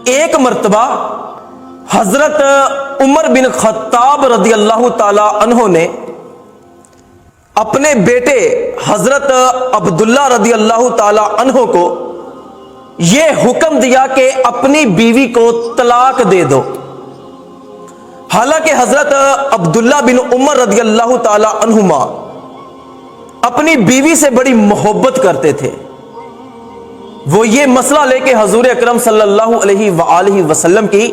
ایک مرتبہ حضرت عمر بن خطاب رضی اللہ تعالی عنہ نے اپنے بیٹے حضرت عبداللہ رضی اللہ تعالی عنہ کو یہ حکم دیا کہ اپنی بیوی کو طلاق دے دو۔ حالانکہ حضرت عبداللہ بن عمر رضی اللہ تعالی عنہما اپنی بیوی سے بڑی محبت کرتے تھے۔ وہ یہ مسئلہ لے کے حضور اکرم صلی اللہ علیہ وآلہ وسلم کی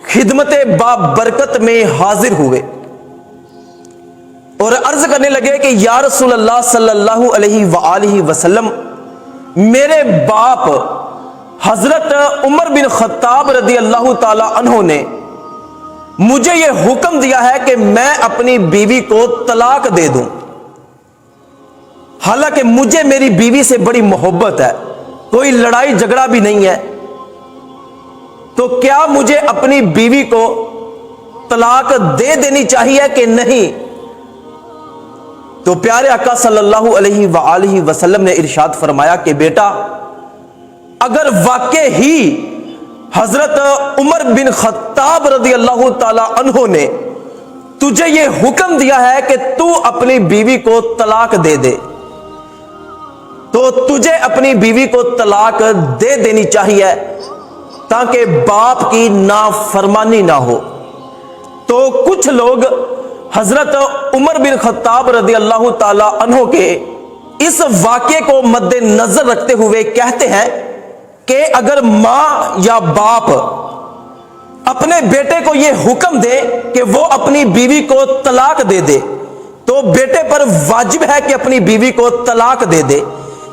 خدمت بابرکت میں حاضر ہوئے اور عرض کرنے لگے کہ یا رسول اللہ صلی اللہ علیہ وآلہ وسلم، میرے باپ حضرت عمر بن خطاب رضی اللہ تعالی عنہ نے مجھے یہ حکم دیا ہے کہ میں اپنی بیوی کو طلاق دے دوں، حالانکہ مجھے میری بیوی سے بڑی محبت ہے، کوئی لڑائی جھگڑا بھی نہیں ہے، تو کیا مجھے اپنی بیوی کو طلاق دے دینی چاہیے کہ نہیں؟ تو پیارے آقا صلی اللہ علیہ وآلہ وسلم نے ارشاد فرمایا کہ بیٹا، اگر واقع ہی حضرت عمر بن خطاب رضی اللہ تعالی عنہ نے تجھے یہ حکم دیا ہے کہ تو اپنی بیوی کو طلاق دے دے، تو تجھے اپنی بیوی کو طلاق دے دینی چاہیے تاکہ باپ کی نافرمانی نہ ہو۔ تو کچھ لوگ حضرت عمر بن خطاب رضی اللہ تعالی عنہ کے اس واقعے کو مد نظر رکھتے ہوئے کہتے ہیں کہ اگر ماں یا باپ اپنے بیٹے کو یہ حکم دے کہ وہ اپنی بیوی کو طلاق دے دے تو بیٹے پر واجب ہے کہ اپنی بیوی کو طلاق دے دے،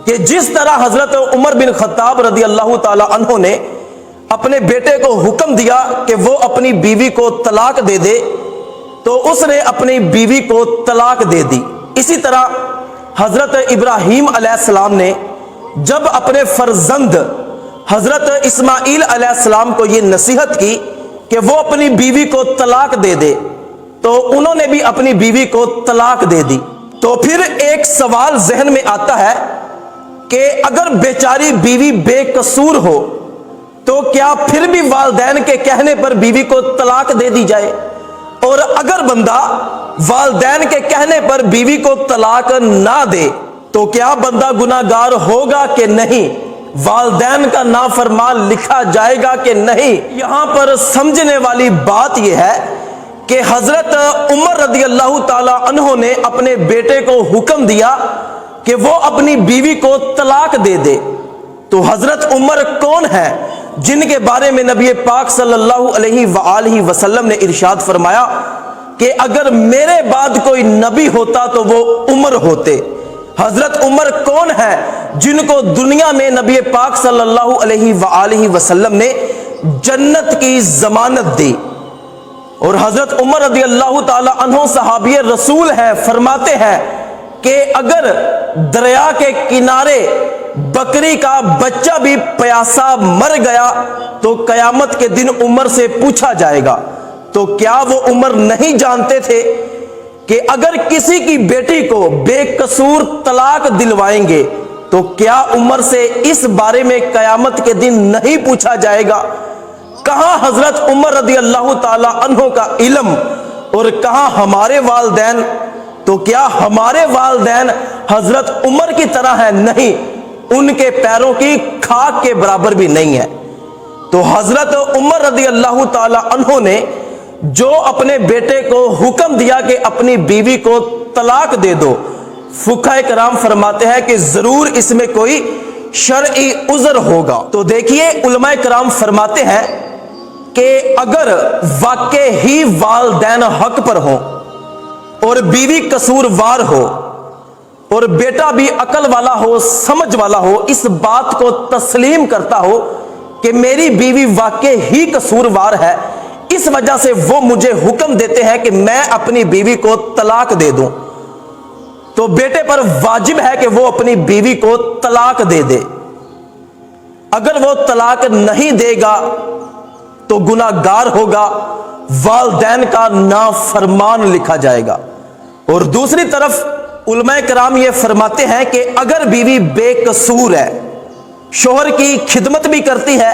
کہ جس طرح حضرت عمر بن خطاب رضی اللہ تعالی عنہ نے اپنے بیٹے کو حکم دیا کہ وہ اپنی بیوی کو طلاق دے دے تو اس نے اپنی بیوی کو طلاق دے دی۔ اسی طرح حضرت ابراہیم علیہ السلام نے جب اپنے فرزند حضرت اسماعیل علیہ السلام کو یہ نصیحت کی کہ وہ اپنی بیوی کو طلاق دے دے تو انہوں نے بھی اپنی بیوی کو طلاق دے دی۔ تو پھر ایک سوال ذہن میں آتا ہے کہ اگر بیچاری بیوی بے قصور ہو تو کیا پھر بھی والدین کے کہنے پر بیوی کو طلاق دے دی جائے؟ اور اگر بندہ والدین کے کہنے پر بیوی کو طلاق نہ دے تو کیا بندہ گناہگار ہوگا کہ نہیں؟ والدین کا نافرمان لکھا جائے گا کہ نہیں؟ یہاں پر سمجھنے والی بات یہ ہے کہ حضرت عمر رضی اللہ تعالی عنہ نے اپنے بیٹے کو حکم دیا کہ وہ اپنی بیوی کو طلاق دے دے، تو حضرت عمر کون ہے جن کے بارے میں نبی پاک صلی اللہ علیہ وآلہ وسلم نے ارشاد فرمایا کہ اگر میرے بعد کوئی نبی ہوتا تو وہ عمر ہوتے۔ حضرت عمر کون ہے جن کو دنیا میں نبی پاک صلی اللہ علیہ وآلہ وسلم نے جنت کی ضمانت دی، اور حضرت عمر رضی اللہ تعالی عنہ صحابی رسول ہیں، فرماتے ہیں کہ اگر دریا کے کنارے بکری کا بچہ بھی پیاسا مر گیا تو قیامت کے دن عمر سے پوچھا جائے گا۔ تو کیا وہ عمر نہیں جانتے تھے کہ اگر کسی کی بیٹی کو بے قصور طلاق دلوائیں گے تو کیا عمر سے اس بارے میں قیامت کے دن نہیں پوچھا جائے گا؟ کہاں حضرت عمر رضی اللہ تعالی عنہ کا علم اور کہاں ہمارے والدین؟ تو کیا ہمارے والدین حضرت عمر کی طرح ہیں؟ نہیں، ان کے پیروں کی خاک کے برابر بھی نہیں ہے۔ تو حضرت عمر رضی اللہ تعالی عنہ نے جو اپنے بیٹے کو حکم دیا کہ اپنی بیوی کو طلاق دے دو، فقہاء کرام فرماتے ہیں کہ ضرور اس میں کوئی شرعی عذر ہوگا۔ تو دیکھیے علماء کرام فرماتے ہیں کہ اگر واقع ہی والدین حق پر ہوں اور بیوی قصوروار ہو اور بیٹا بھی عقل والا ہو، سمجھ والا ہو، اس بات کو تسلیم کرتا ہو کہ میری بیوی واقع ہی قصوروار ہے، اس وجہ سے وہ مجھے حکم دیتے ہیں کہ میں اپنی بیوی کو طلاق دے دوں، تو بیٹے پر واجب ہے کہ وہ اپنی بیوی کو طلاق دے دے۔ اگر وہ طلاق نہیں دے گا تو گناہگار ہوگا، والدین کا نافرمان لکھا جائے گا۔ اور دوسری طرف علماء کرام یہ فرماتے ہیں کہ اگر بیوی بے قصور ہے، شوہر کی خدمت بھی کرتی ہے،